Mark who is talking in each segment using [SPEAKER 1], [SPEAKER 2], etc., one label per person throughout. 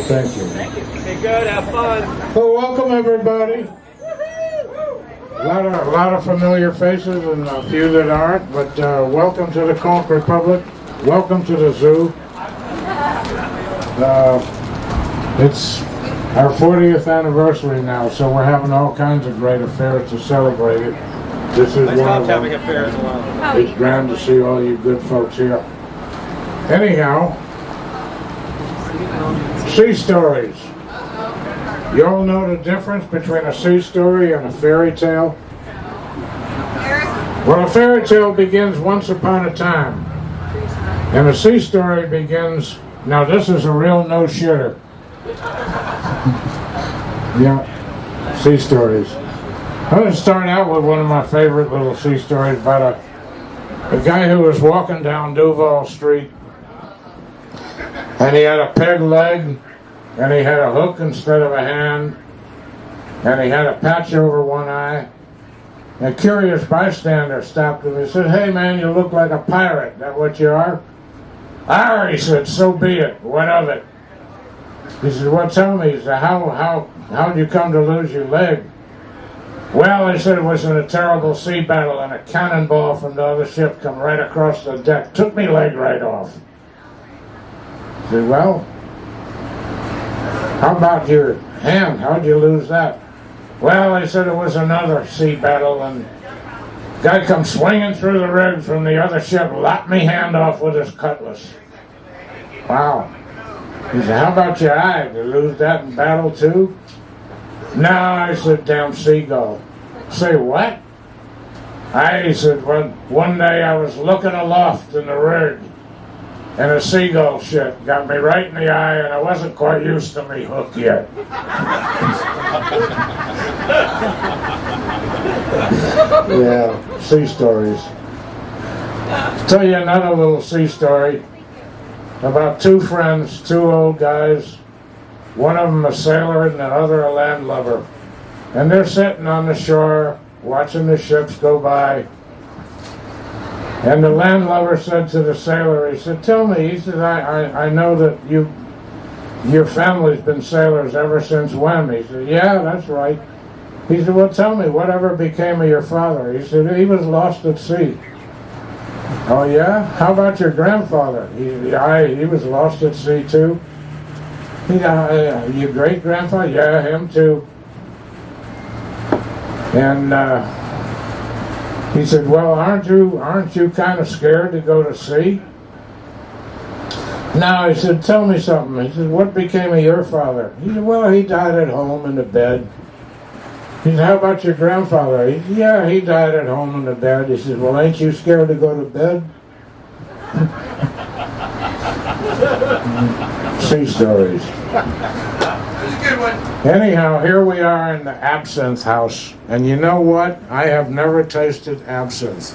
[SPEAKER 1] Thank you.
[SPEAKER 2] Okay, good. Have fun.
[SPEAKER 1] So welcome everybody. A lot of familiar faces and a few that aren't, but welcome to the Conch Republic. Welcome to the zoo. It's our 40th anniversary now, so we're having all kinds of great affairs to celebrate it. This is one of them.
[SPEAKER 2] Having affairs a lot.
[SPEAKER 1] It's grand to see all you good folks here. Anyhow, sea stories. You all know the difference between a sea story and a fairy tale? Well, a fairy tale begins once upon a time, and a sea story begins, now this is a real no-shitter. Yeah, sea stories. I'm going to start out with one of my favorite little sea stories about a guy who was walking down Duval Street, and he had a peg leg, and he had a hook instead of a hand, and he had a patch over one eye. A curious bystander stopped him and said, "Hey man, you look like a pirate. That what you are?" "Ah," he said, "so be it. What of it?" He said, "Well, tell me," he said, how'd you come to lose your leg?" "Well," he said, "it was in a terrible sea battle, and a cannonball from the other ship come right across the deck, took me leg right off." He said, "Well, how about your hand? How'd you lose that?" "Well," he said, "it was another sea battle, and guy come swinging through the rig from the other ship, lopped me hand off with his cutlass." "Wow." He said, "How about your eye? Did you lose that in battle too?" "No," I said, "damn seagull." "Say what?" He said, "Well, one day I was looking aloft in the rig, and a seagull shit got me right in the eye, and I wasn't quite used to me hook yet." Yeah, sea stories. Tell you another little sea story about two friends, two old guys. One of them a sailor and the other a landlubber. And they're sitting on the shore watching the ships go by. And the landlubber said to the sailor, he said, "Tell me," he said, I know that your family's been sailors ever since when?" He said, "Yeah, that's right." He said, "Well, tell me, whatever became of your father?" He said, "He was lost at sea." "Oh yeah? How about your grandfather?" He was lost at sea too." "Your great-grandfather?" "Yeah, him too." And he said, "Well, aren't you kind of scared to go to sea?" "No," he said, "tell me something." He said, "What became of your father?" He said, "Well, he died at home in the bed." He said, "How about your grandfather?" He said, "Yeah, he died at home in the bed." He said, "Well, ain't you scared to go to bed?" Sea stories. Anyhow, here we are in the absinthe house, and you know what? I have never tasted absinthe,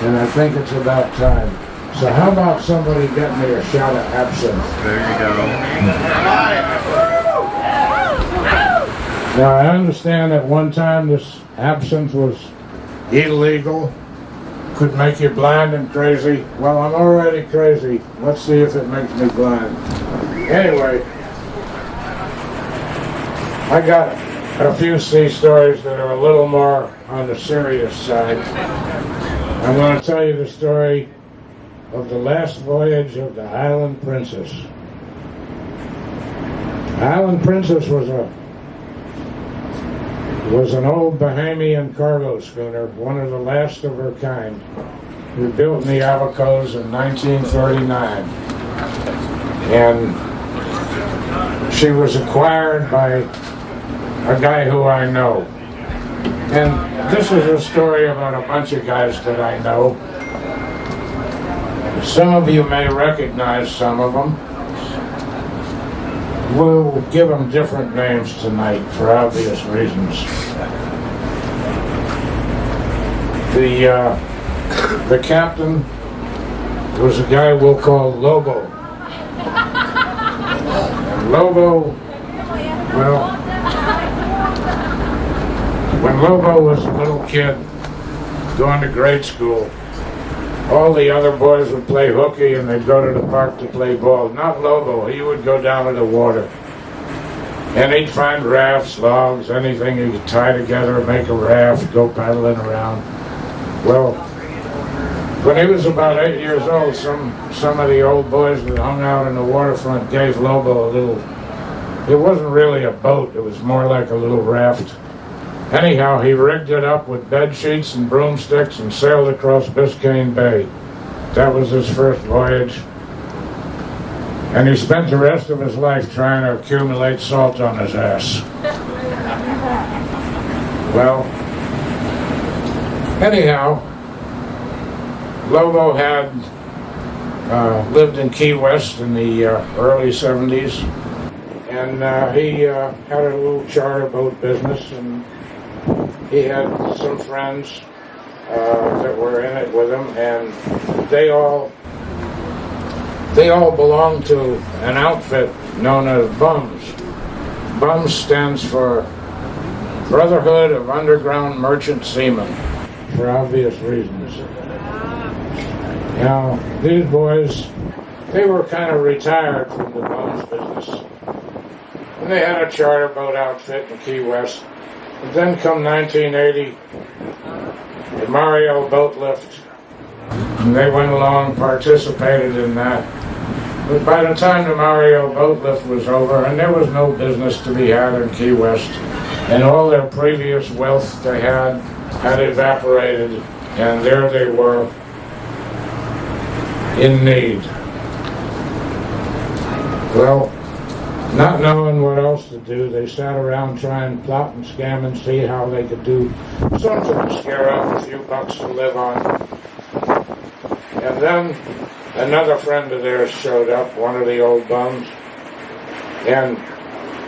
[SPEAKER 1] and I think it's about time. So how about somebody get me a shot of absinthe?
[SPEAKER 2] There you go.
[SPEAKER 1] Now I understand at one time this absinthe was illegal, could make you blind and crazy. Well, I'm already crazy. Let's see if it makes me blind. Anyway, I got a few sea stories that are a little more on the serious side. I'm going to tell you the story of the last voyage of the Island Princess. Island Princess was an old Bahamian cargo schooner, one of the last of her kind. We built in the Abacos in 1939. And she was acquired by a guy who I know. And this is a story about a bunch of guys that I know. Some of you may recognize some of them. We'll give them different names tonight for obvious reasons. The captain was a guy we'll call Lobo. And Lobo, well, when Lobo was a little kid going to grade school, all the other boys would play hooky and they'd go to the park to play ball. Not Lobo, he would go down to the water. And he'd find rafts, logs, anything he could tie together, make a raft, go paddling around. Well, when he was about 8 years old, some of the old boys that hung out in the waterfront gave Lobo a little, it wasn't really a boat, it was more like a little raft. Anyhow, he rigged it up with bed sheets and broomsticks and sailed across Biscayne Bay. That was his first voyage. And he spent the rest of his life trying to accumulate salt on his ass. Well, anyhow, Lobo had lived in Key West in the early 70s. And he had a little charter boat business, and he had some friends that were in it with him, and they all belonged to an outfit known as BUMS. BUMS stands for Brotherhood of Underground Merchant Seamen, for obvious reasons. Now, these boys, they were kind of retired from the BUMS business. And they had a charter boat outfit in Key West. But then come 1980, the Mario boat lift, and they went along, participated in that. But by the time the Mario boat lift was over, and there was no business to be had in Key West, and all their previous wealth they had evaporated, and there they were, in need. Well, not knowing what else to do, they sat around trying to plot and scam and see how they could do something to scare up a few bucks to live on. And then another friend of theirs showed up, one of the old bums, and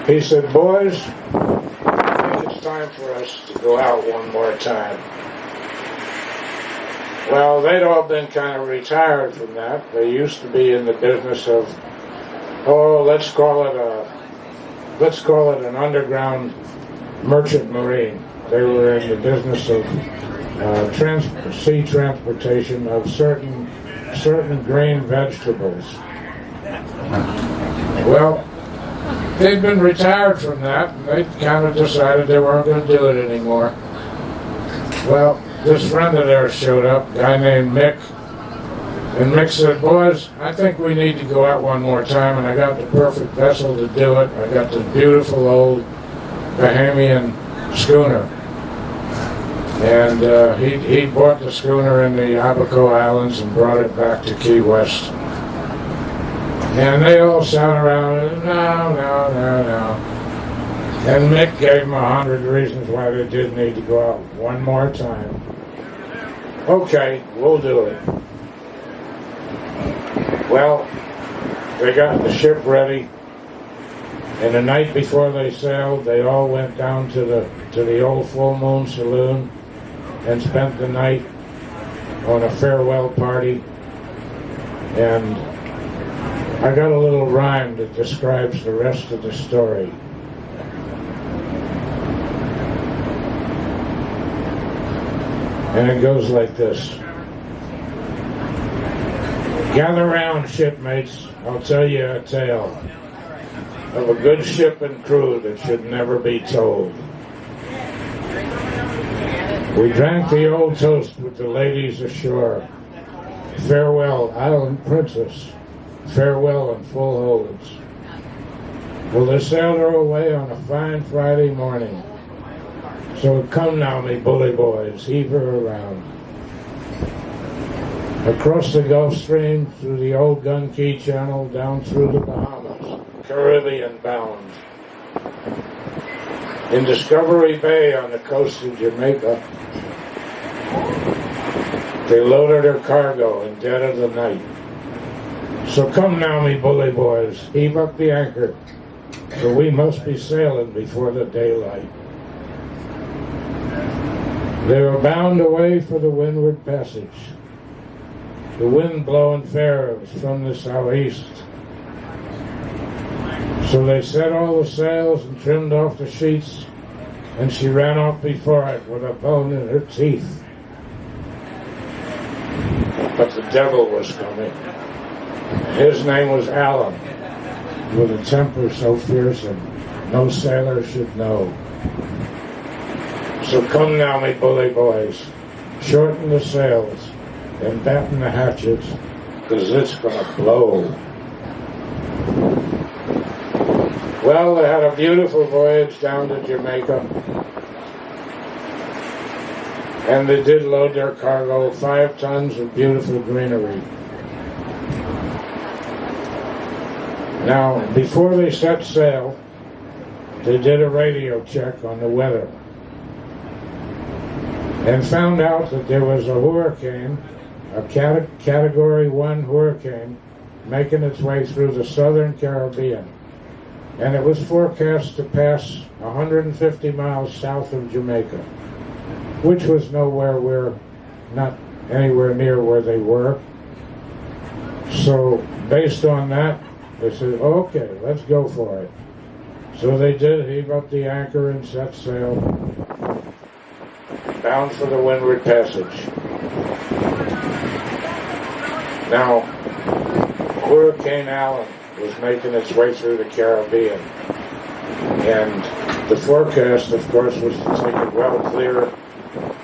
[SPEAKER 1] he said, "Boys, I think it's time for us to go out one more time." Well, they'd all been kind of retired from that. They used to be in the business of, let's call it an underground merchant marine. They were in the business of sea transportation of certain green vegetables. Well, they'd been retired from that, and they kind of decided they weren't going to do it anymore. Well, this friend of theirs showed up, a guy named Mick. And Mick said, "Boys, I think we need to go out one more time, and I got the perfect vessel to do it. I got this beautiful old Bahamian schooner." And he bought the schooner in the Abaco Islands and brought it back to Key West. And they all sat around and, no. And Mick gave them 100 reasons why they did need to go out one more time. "Okay, we'll do it." Well, they got the ship ready, and the night before they sailed, they all went down to the old Full Moon Saloon and spent the night on a farewell party. And I got a little rhyme that describes the rest of the story. And it goes like this. "Gather round, shipmates, I'll tell you a tale of a good ship and crew that should never be told. We drank the old toast with the ladies ashore. Farewell, Island Princess, farewell and full holds. Well, they sailed her away on a fine Friday morning. So come now, me bully boys, heave her around. Across the Gulf Stream, through the old Gun Key Channel, down through the Bahamas, Caribbean bound. In Discovery Bay on the coast of Jamaica, they loaded her cargo in dead of the night. So come now, me bully boys, heave up the anchor, for we must be sailing before the daylight." They were bound away for the Windward Passage. The wind blowing fair, it was from the southeast. So they set all the sails and trimmed off the sheets, and she ran off before it with a bone in her teeth. But devil was coming. His name was Allen, with a temper so fearsome, no sailor should know. So come now, me bully boys, shorten the sails and batten the hatches, 'cause it's gonna blow. Well, they had a beautiful voyage down to Jamaica, and they did load their cargo, 5 tons of beautiful greenery. Now, before they set sail, they did a radio check on the weather and found out that there was a hurricane, a Category 1 hurricane, making its way through the southern Caribbean. And it was forecast to pass 150 miles south of Jamaica, which was not anywhere near where they were. So based on that, they said, okay, let's go for it. So they did heave up the anchor and set sail, bound for the Windward Passage. Now, Hurricane Allen was making its way through the Caribbean, and the forecast, of course, was to take it well clear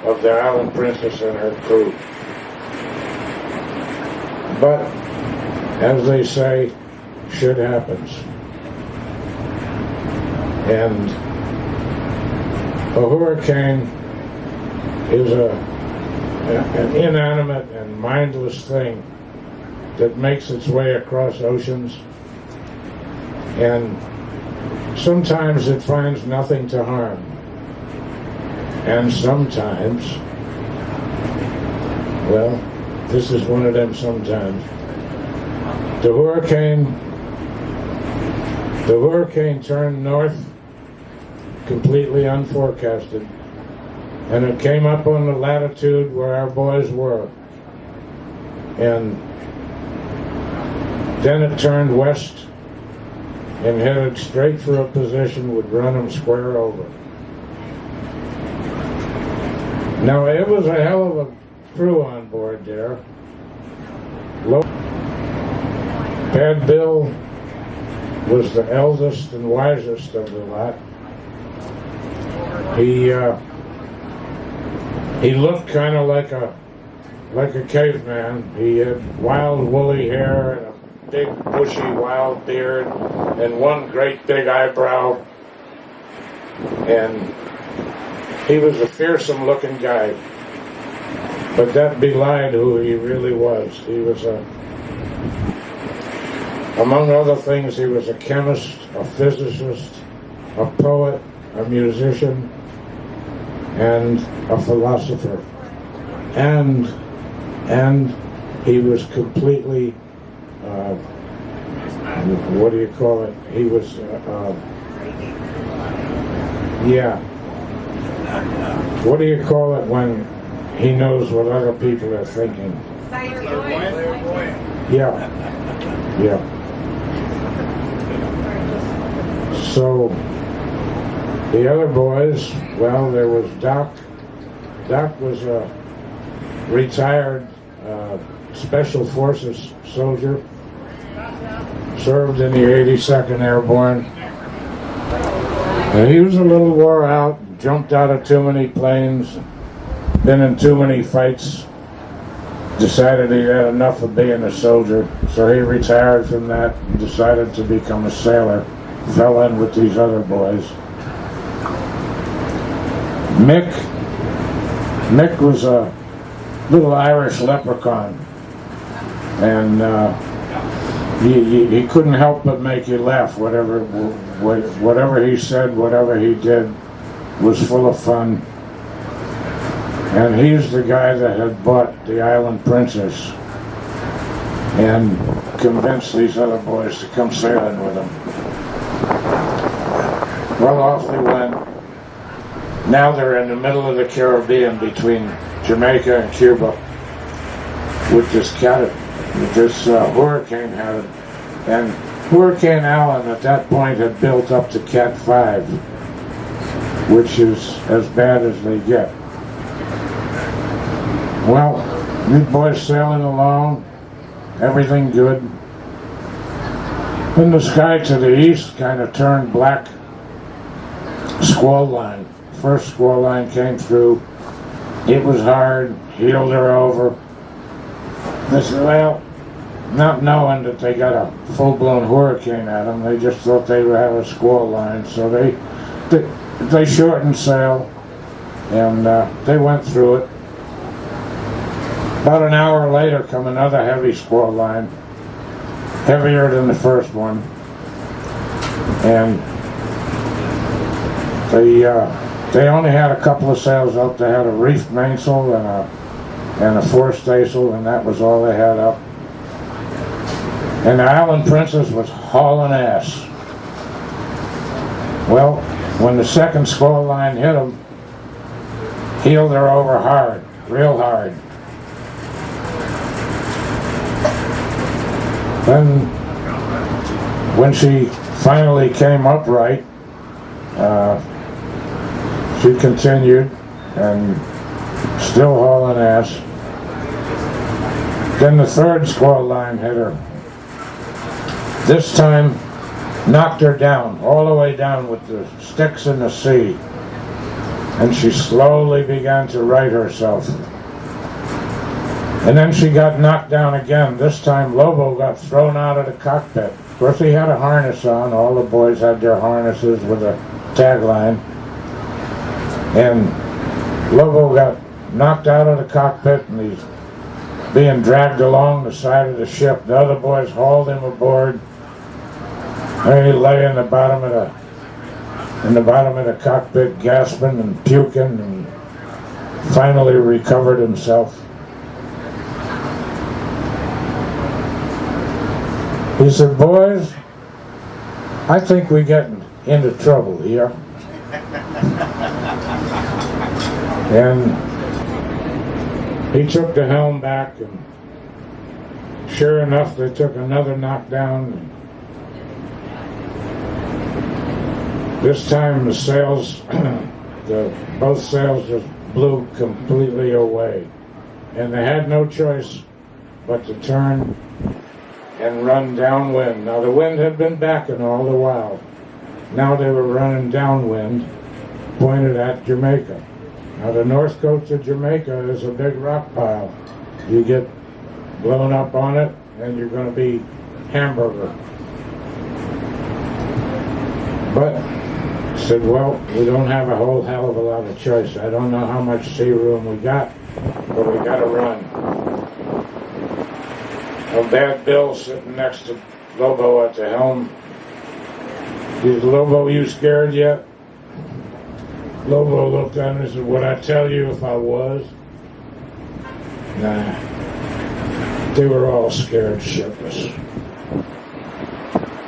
[SPEAKER 1] of the Island Princess and her crew. But, as they say, shit happens. And a hurricane is an inanimate and mindless thing that makes its way across oceans, and sometimes it finds nothing to harm, and sometimes, well, this is one of them sometimes. The hurricane turned north completely unforecasted, and it came up on the latitude where our boys were, and then it turned west and headed straight for a position would run them square over. Now, it was a hell of a crew on board there. Bad Bill was the eldest and wisest of the lot. He looked kind of like a caveman. He had wild woolly hair and a big bushy wild beard and one great big eyebrow, and he was a fearsome looking guy, but that belied who he really was. He was among other things, he was a chemist, a physicist, a poet, a musician, and a philosopher, and he was completely what do you call it? He was, what do you call it when he knows what other people are thinking? Yeah. So, the other boys, well, there was Doc. Doc was a retired Special Forces soldier, served in the 82nd Airborne. And he was a little wore out, jumped out of too many planes, been in too many fights, decided he had enough of being a soldier, so he retired from that and decided to become a sailor, fell in with these other boys. Mick was a little Irish leprechaun, and he couldn't help but make you laugh. Whatever he said, whatever he did, was full of fun. And he's the guy that had bought the Island Princess and convinced these other boys to come sailing with him. Well, off they went. Now they're in the middle of the Caribbean between Jamaica and Cuba with this hurricane had, and Hurricane Allen at that point had built up to Cat 5, which is as bad as they get. Well, These boys sailing along, everything good. Then the sky to the east kind of turned black. Squall line. First squall line came through. It was hard, heeled her over. They said, well, not knowing that they got a full-blown hurricane at them, they just thought they would have a squall line, so they shortened sail, and they went through it. About an hour later come another heavy squall line, heavier than the first one, and they only had a couple of sails up. They had a reefed mainsail and a forestaysail, and that was all they had up. And the Island Princess was hauling ass. Well, when the second squall line hit them, heeled her over hard, real hard. Then, when she finally came upright, she continued and still hauling ass. Then the third squall line hit her. This time knocked her down, all the way down with the sticks in the sea. And she slowly began to right herself. And then she got knocked down again. This time Lobo got thrown out of the cockpit. Of course, he had a harness on. All the boys had their harnesses with a tagline. And Lobo got knocked out of the cockpit, and he's being dragged along the side of the ship. The other boys hauled him aboard. And he lay in the bottom of the cockpit, gasping and puking, and finally recovered himself. He said, boys, I think we're getting into trouble here. And he took the helm back, and sure enough, they took another knockdown. This time the sails, both sails just blew completely away. And they had no choice but to turn and run downwind. Now the wind had been backing all the while. Now they were running downwind, pointed at Jamaica. Now the north coast of Jamaica is a big rock pile. You get blown up on it and you're going to be hamburger. But said, well, we don't have a whole hell of a lot of choice. I don't know how much sea room we got, but we got to run. A Bad Bill sitting next to Lobo at the helm. Is Lobo, you scared yet? Lobo looked at him and said, would I tell you if I was? Nah. They were all scared shitless.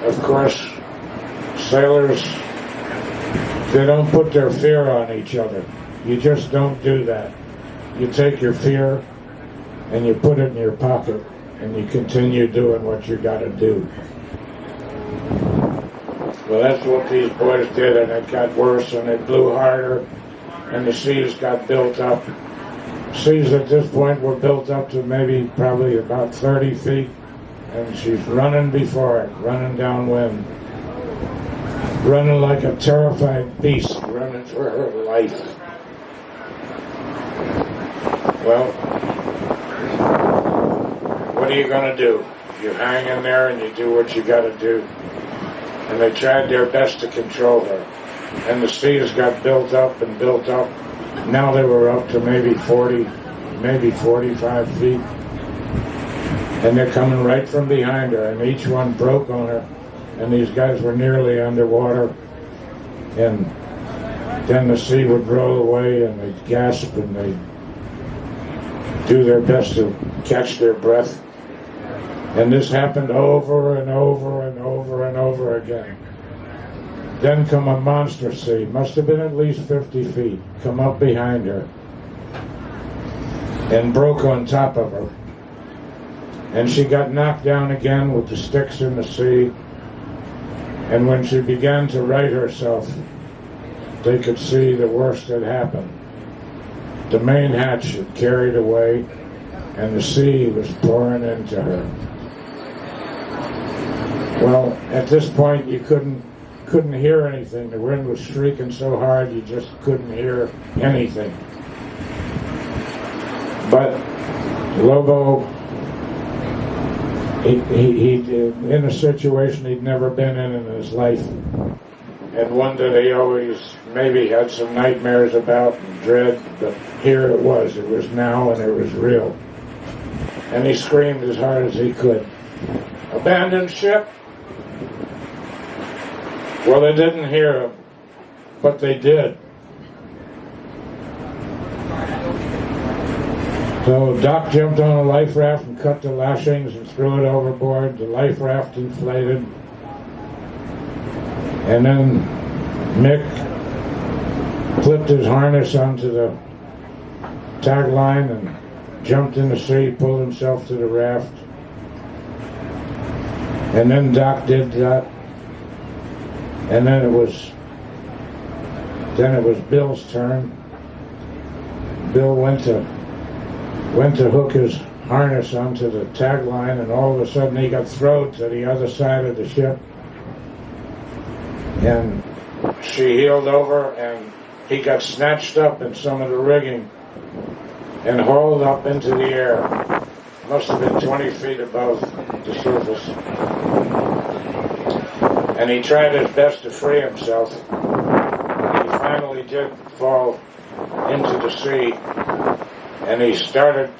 [SPEAKER 1] Of course, sailors, they don't put their fear on each other. You just don't do that. You take your fear and you put it in your pocket and you continue doing what you got to do. Well, that's what these boys did, and it got worse, and it blew harder, and the seas got built up. Seas at this point were built up to probably about 30 feet, and she's running before it, running downwind. Running like a terrified beast, running for her life. Well, what are you going to do? You hang in there and you do what you got to do. And they tried their best to control her. And the seas got built up and built up. Now they were up to maybe 40, maybe 45 feet. And they're coming right from behind her, and each one broke on her. And these guys were nearly underwater, and then the sea would roll away, and they'd gasp, and they'd do their best to catch their breath. And this happened over and over and over and over again. Then come a monster sea, must have been at least 50 feet, come up behind her, and broke on top of her. And she got knocked down again with the sticks in the sea. And when she began to right herself, they could see the worst had happened. The main hatch had carried away, and the sea was pouring into her. Well, at this point you couldn't hear anything. The wind was shrieking so hard you just couldn't hear anything. But Lobo, he in a situation he'd never been in his life, and one that he always maybe had some nightmares about and dread, but here it was now, and it was real. And he screamed as hard as he could, "Abandoned ship!" Well, they didn't hear him, but they did. So Doc jumped on a life raft and cut the lashings and threw it overboard. The life raft inflated. And then Mick flipped his harness onto the tagline and jumped in the sea, pulled himself to the raft. And then Doc did that. And then it was Bill's turn. Bill went to hook his harness onto the tagline, and all of a sudden he got thrown to the other side of the ship. And she heeled over, and he got snatched up in some of the rigging and hauled up into the air. Must have been 20 feet above the surface. And he tried his best to free himself. And he finally did fall into the sea. And he started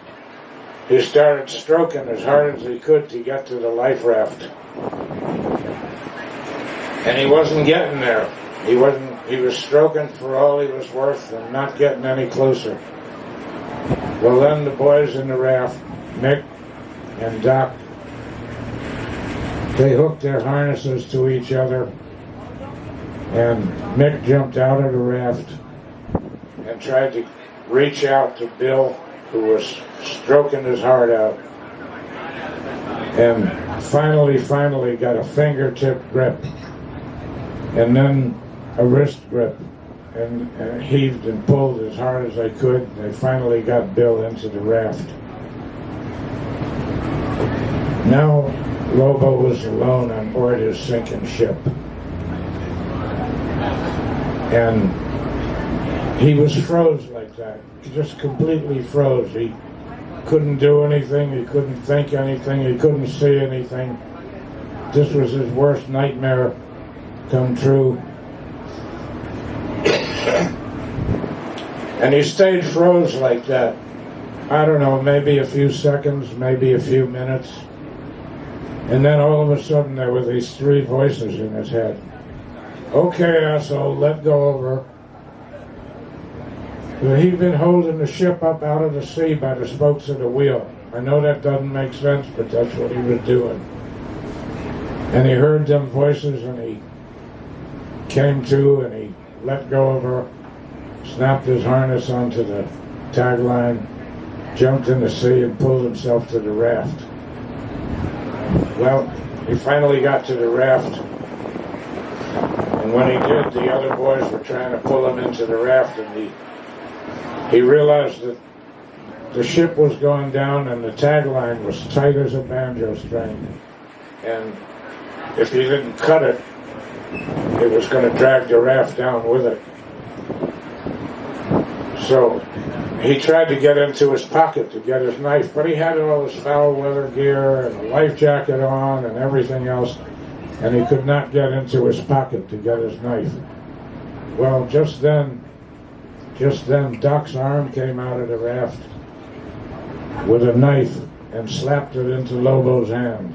[SPEAKER 1] stroking as hard as he could to get to the life raft. And he wasn't getting there. He was stroking for all he was worth and not getting any closer. Well, then the boys in the raft, Mick and Doc, they hooked their harnesses to each other, and Mick jumped out of the raft and tried to reach out to Bill, who was stroking his heart out, and finally got a fingertip grip, and then a wrist grip, and heaved and pulled as hard as they could. They finally got Bill into the raft. Now Lobo was alone on board his sinking ship, and he was froze like that. He just completely froze. He couldn't do anything. He couldn't think anything. He couldn't see anything. This was his worst nightmare come true. And he stayed froze like that. I don't know, maybe a few seconds, maybe a few minutes. And then all of a sudden there were these three voices in his head. "Okay, asshole, let go over." Well, he'd been holding the ship up out of the sea by the spokes of the wheel. I know that doesn't make sense, but that's what he was doing. And he heard them voices, and he came to, and he let go of her, snapped his harness onto the tagline, jumped in the sea, and pulled himself to the raft. Well, he finally got to the raft, and when he did, the other boys were trying to pull him into the raft, and he realized that the ship was going down and the tagline was tight as a banjo string, and if he didn't cut it, it was going to drag the raft down with it. So he tried to get into his pocket to get his knife, but he had all his foul weather gear and a life jacket on and everything else, and he could not get into his pocket to get his knife. Well, just then Doc's arm came out of the raft with a knife and slapped it into Lobo's hand.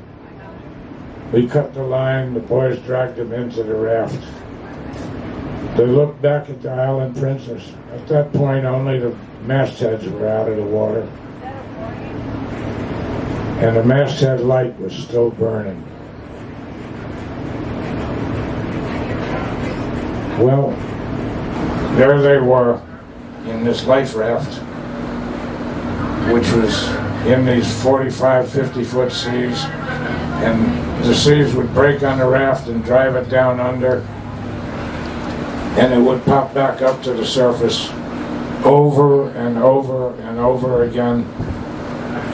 [SPEAKER 1] We cut the line, the boys dragged him into the raft. They looked back at the Island Princess. At that point, only the mastheads were out of the water. And the masthead light was still burning. Well, there they were in this life raft, which was in these 45, 50-foot seas, and the seas would break on the raft and drive it down under, and it would pop back up to the surface over and over and over again,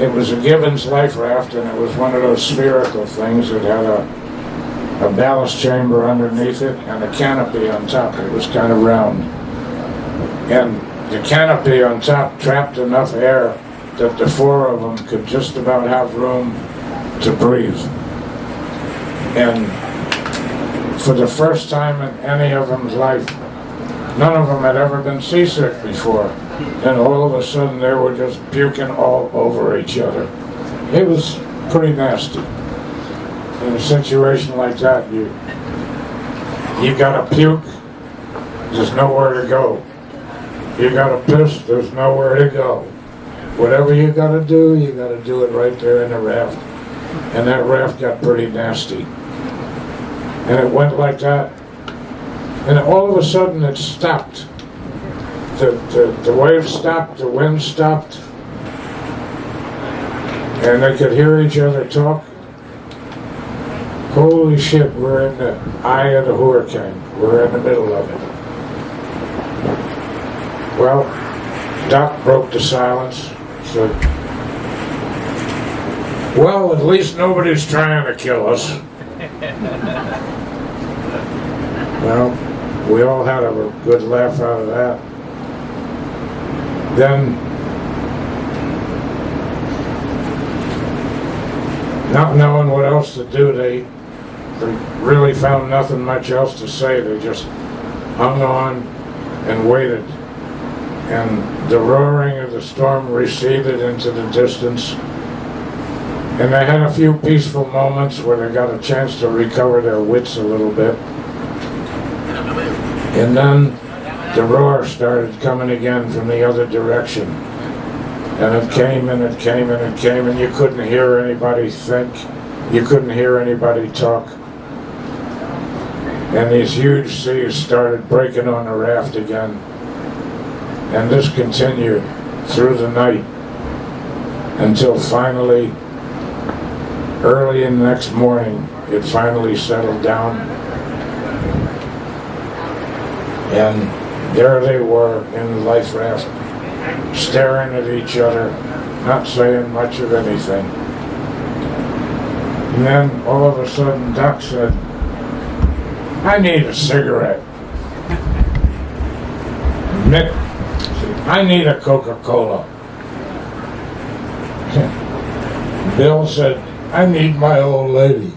[SPEAKER 1] it was a Gibbons life raft, and it was one of those spherical things that had a ballast chamber underneath it and a canopy on top. It was kind of round. And the canopy on top trapped enough air that the four of them could just about have room to breathe. And for the first time in any of them's life, none of them had ever been seasick before. And all of a sudden they were just puking all over each other. It was pretty nasty. In a situation like that, you gotta puke, there's nowhere to go. You gotta piss, there's nowhere to go. Whatever you gotta do it right there in the raft. And that raft got pretty nasty. And it went like that. And all of a sudden it stopped. The waves stopped, the wind stopped. And they could hear each other talk. Holy shit, we're in the eye of the hurricane. We're in the middle of it. Well, Doc broke the silence, said, well, at least nobody's trying to kill us. Well, we all had a good laugh out of that. Then, not knowing what else to do, they really found nothing much else to say. They just hung on and waited. And the roaring of the storm receded into the distance. And they had a few peaceful moments where they got a chance to recover their wits a little bit. And then the roar started coming again from the other direction. And it came and it came and it came, and you couldn't hear anybody think. You couldn't hear anybody talk. And these huge seas started breaking on the raft again. And this continued through the night until finally, early in the next morning, it finally settled down. And there they were in the life raft, staring at each other, not saying much of anything. And then all of a sudden Doc said, I need a cigarette. Mick said, I need a Coca-Cola. Bill said, I need my old lady.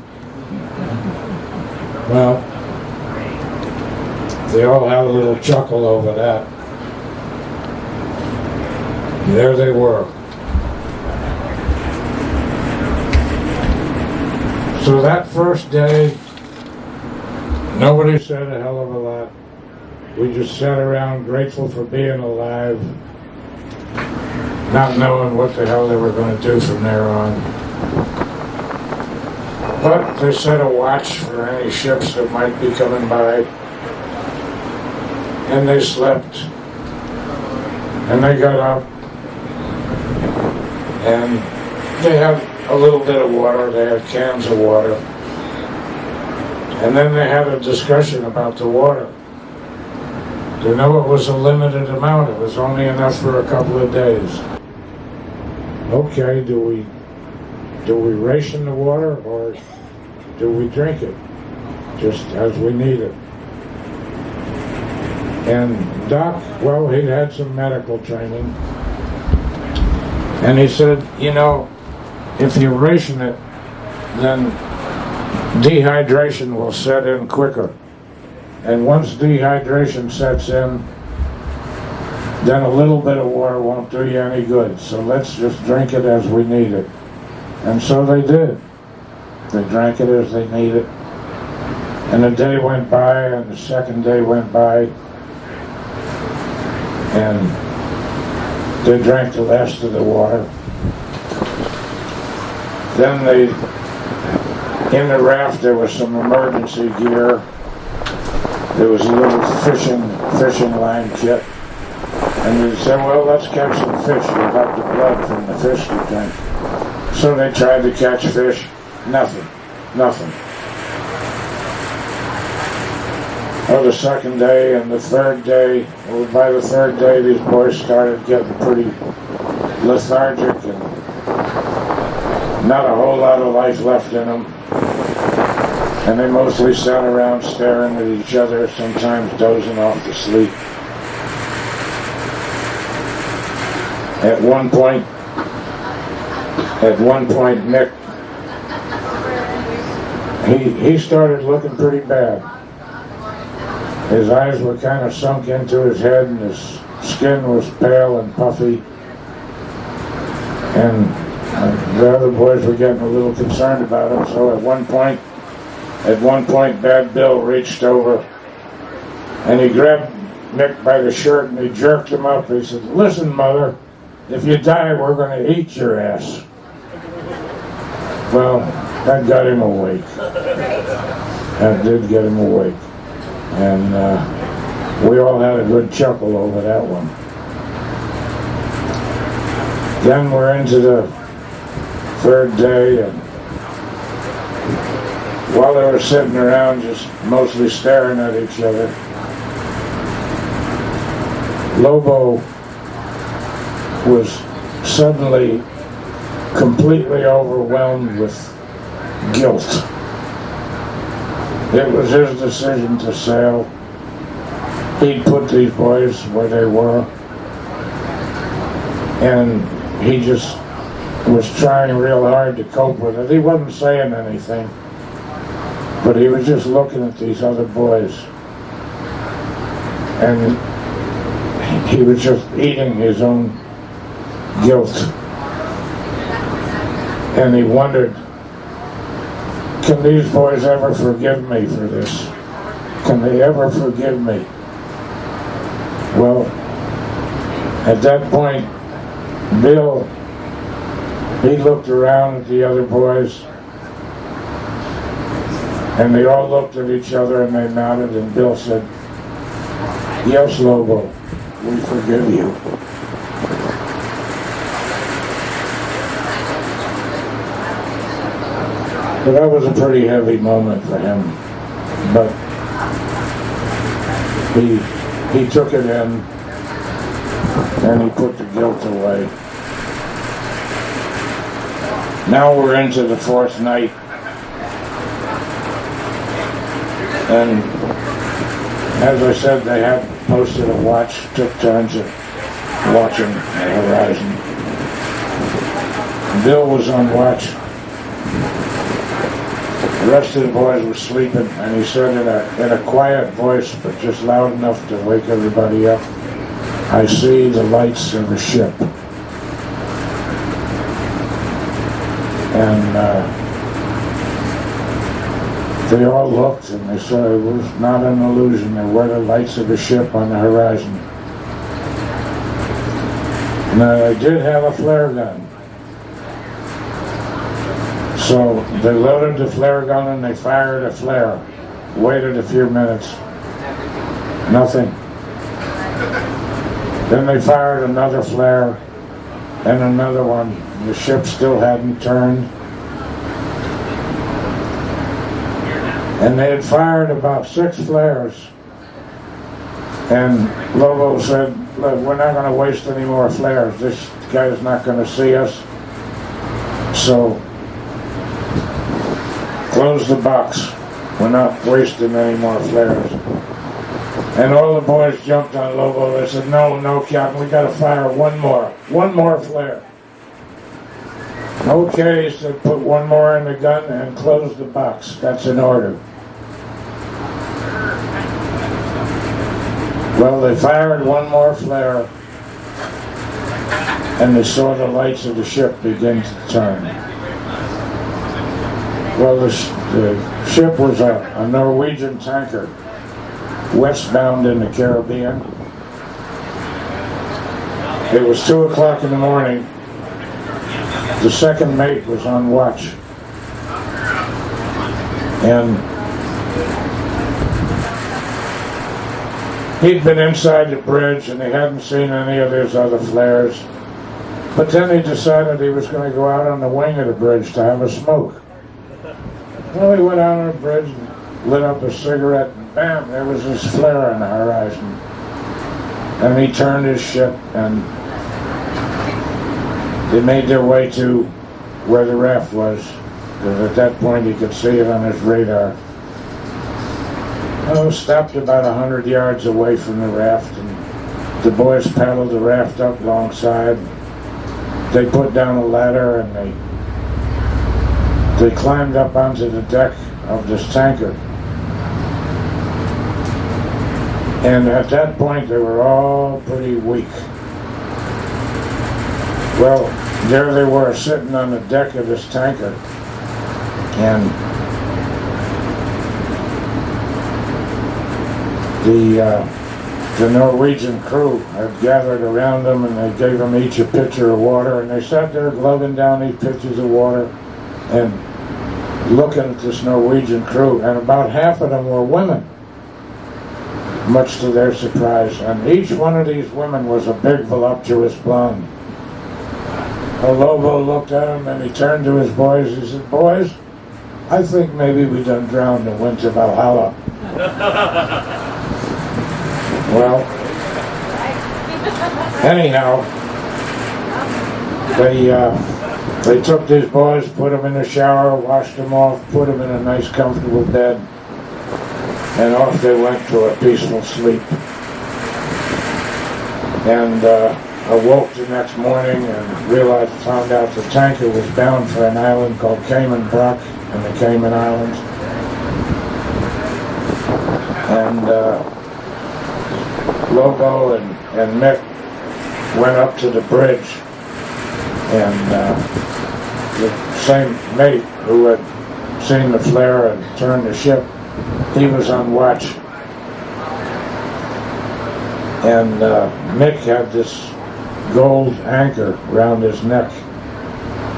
[SPEAKER 1] Well, they all had a little chuckle over that. There they were. So that first day, nobody said a hell of a lot. We just sat around grateful for being alive, not knowing what the hell they were going to do from there on. But they set a watch for any ships that might be coming by. And they slept. And they got up. And they had a little bit of water. They had cans of water. And then they had a discussion about the water. They know it was a limited amount. It was only enough for a couple of days. Okay, do we ration the water, or do we drink it just as we need it? And Doc, well, he'd had some medical training, and he said, you know, if you ration it, then dehydration will set in quicker. And once dehydration sets in, then a little bit of water won't do you any good. So let's just drink it as we need it. And so they did. They drank it as they needed. And a day went by, and the second day went by, and they drank the last of the water. Then in the raft there was some emergency gear. There was a little fishing line kit. And they said, well, let's catch some fish. You'll have the blood from the fish you drink. So they tried to catch fish. Nothing. Oh, the second day and the third day, well, by the third day, these boys started getting pretty lethargic, and not a whole lot of life left in them. And they mostly sat around staring at each other, sometimes dozing off to sleep. At one point, Nick, he started looking pretty bad. His eyes were kind of sunk into his head, and his skin was pale and puffy. And the other boys were getting a little concerned about him. So at one point, Bad Bill reached over and he grabbed Nick by the shirt and he jerked him up. He said, "Listen, mother, if you die, we're going to eat your ass." Well, that got him awake. That did get him awake. And we all had a good chuckle over that one. Then we're into the third day, and while they were sitting around just mostly staring at each other, Lobo was suddenly completely overwhelmed with guilt. It was his decision to sail. He'd put these boys where they were, and he just was trying real hard to cope with it. He wasn't saying anything, but he was just looking at these other boys, and he was just eating his own guilt. And he wondered, can these boys ever forgive me for this? Can they ever forgive me? Well, at that point, Bill, he looked around at the other boys, and they all looked at each other and they nodded, and Bill said, "Yes, Lobo, we forgive you." So that was a pretty heavy moment for him, but he took it in and he put the guilt away. Now we're into the fourth night, and as I said, they had posted a watch, took turns at watching the horizon. Bill was on watch. The rest of the boys were sleeping, and he said in a quiet voice, but just loud enough to wake everybody up, "I see the lights of a ship." And they all looked, and they saw it was not an illusion. There were the lights of a ship on the horizon. Now, they did have a flare gun. So they loaded the flare gun and they fired a flare. Waited a few minutes. Nothing. Then they fired another flare and another one. The ship still hadn't turned. And they had fired about 6 flares. And Lobo said, "Look, we're not going to waste any more flares. This guy's not going to see us. So close the box. We're not wasting any more flares." And all the boys jumped on Lobo. They said, no, Captain, we got to fire one more flare." "Okay," he said, "put one more in the gun and close the box. That's an order." Well, they fired one more flare, and they saw the lights of the ship begin to turn. Well, the ship was a Norwegian tanker, westbound in the Caribbean. It was 2 o'clock in the morning. The second mate was on watch. And he'd been inside the bridge and he hadn't seen any of those other flares. But then he decided he was going to go out on the wing of the bridge to have a smoke. Well, he went out on the bridge and lit up a cigarette, and bam, there was this flare on the horizon. And he turned his ship, and they made their way to where the raft was, because at that point he could see it on his radar. Stopped about 100 yards away from the raft, and the boys paddled the raft up alongside. They put down a ladder and they climbed up onto the deck of this tanker. And at that point they were all pretty weak. Well, there they were sitting on the deck of this tanker, and the Norwegian crew had gathered around them, and they gave them each a pitcher of water, and they sat there glugging down these pitchers of water and looking at this Norwegian crew, and about half of them were women, much to their surprise, and each one of these women was a big voluptuous blonde. Lobo looked at him and he turned to his boys. He said, "Boys, I think maybe we done drowned and went to Valhalla." Well, anyhow, they took these boys, put them in the shower, washed them off, put them in a nice comfortable bed, and off they went to a peaceful sleep. And awoke the next morning and found out the tanker was bound for an island called Cayman Brock in the Cayman Islands. And Lobo and Mick went up to the bridge, and the same mate who had seen the flare and turned the ship, he was on watch. And Mick had this gold anchor around his neck,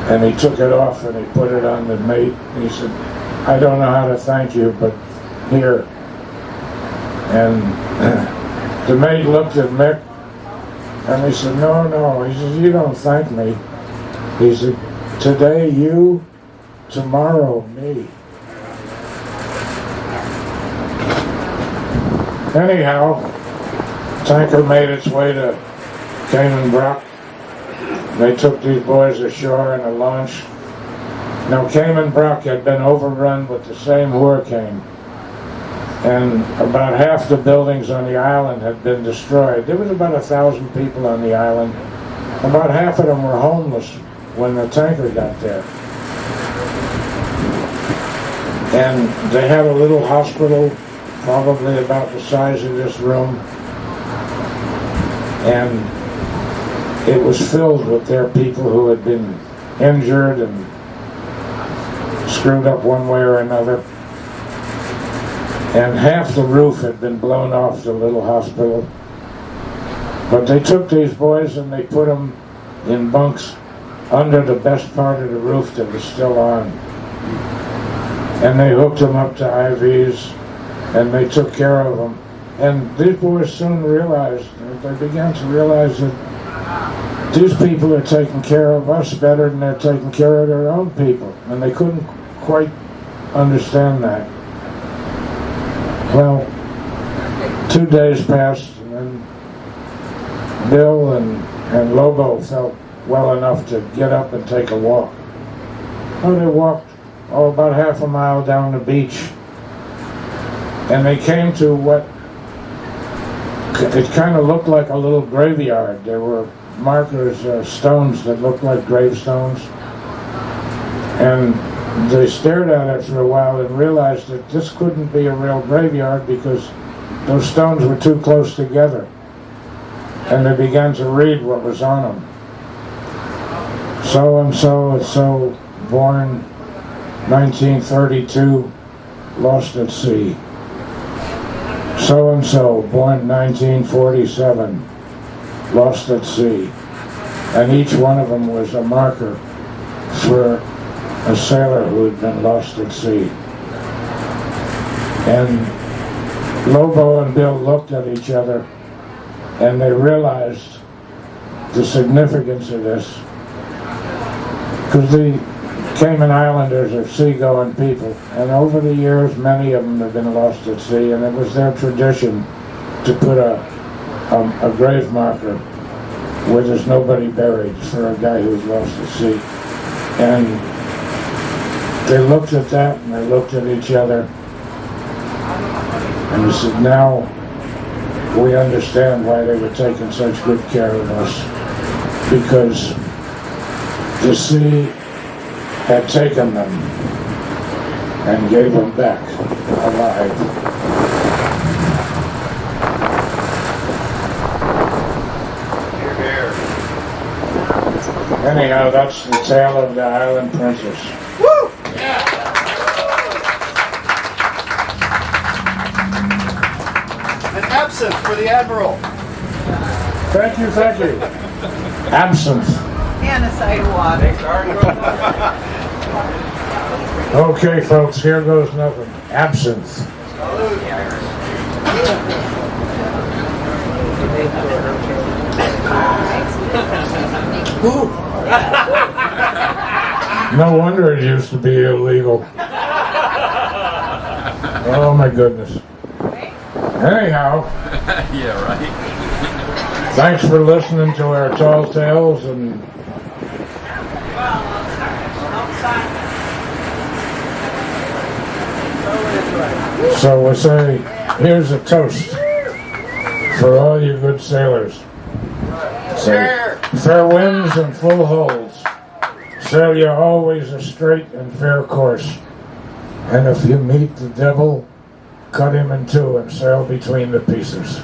[SPEAKER 1] and he took it off and he put it on the mate. He said, "I don't know how to thank you, but here." And the mate looked at Mick and he said, No. He said, "You don't thank me." He said, "Today you, tomorrow me." Anyhow, tanker made its way to Cayman Brock. They took these boys ashore in a launch. Now, Cayman Brock had been overrun with the same hurricane, and about half the buildings on the island had been destroyed. There was about 1,000 people on the island. About half of them were homeless when the tanker got there. And they had a little hospital, probably about the size of this room, and it was filled with their people who had been injured and screwed up one way or another. And half the roof had been blown off the little hospital. But they took these boys and they put them in bunks under the best part of the roof that was still on. And they hooked them up to IVs, and they took care of them. And these boys soon realized, they began to realize that these people are taking care of us better than they're taking care of their own people. And they couldn't quite understand that. Well, 2 days passed, and then Bill and Lobo felt well enough to get up and take a walk. Well, they walked about half a mile down the beach, and they came to what it kind of looked like a little graveyard. There were markers, stones that looked like gravestones, and they stared at it for a while and realized that this couldn't be a real graveyard because those stones were too close together. And they began to read what was on them. So-and-so is so, born 1932, lost at sea. So-and-so, born 1947, lost at sea. And each one of them was a marker for a sailor who had been lost at sea. And Lobo and Bill looked at each other, and they realized the significance of this, because the Cayman Islanders are seagoing people, and over the years many of them have been lost at sea, and it was their tradition to put a grave marker where there's nobody buried for a guy who was lost at sea. And they looked at that and they looked at each other and they said, now we understand why they were taking such good care of us, because the sea had taken them and gave them back alive. Anyhow, that's the tale of the Island Princess.
[SPEAKER 3] Woo! Yeah. An absinthe for the Admiral.
[SPEAKER 1] Thank you, thank you. Absinthe.
[SPEAKER 4] And a side of water.
[SPEAKER 1] Okay, folks, here goes nothing. Absinthe. Ooh. No wonder it used to be illegal. Oh my goodness. Anyhow.
[SPEAKER 5] Yeah, right.
[SPEAKER 1] Thanks for listening to our tall tales, and so we'll say, here's a toast for all you good sailors. Say, fair winds and full holds, sail you always a straight and fair course. And if you meet the devil, cut him in two and sail between the pieces.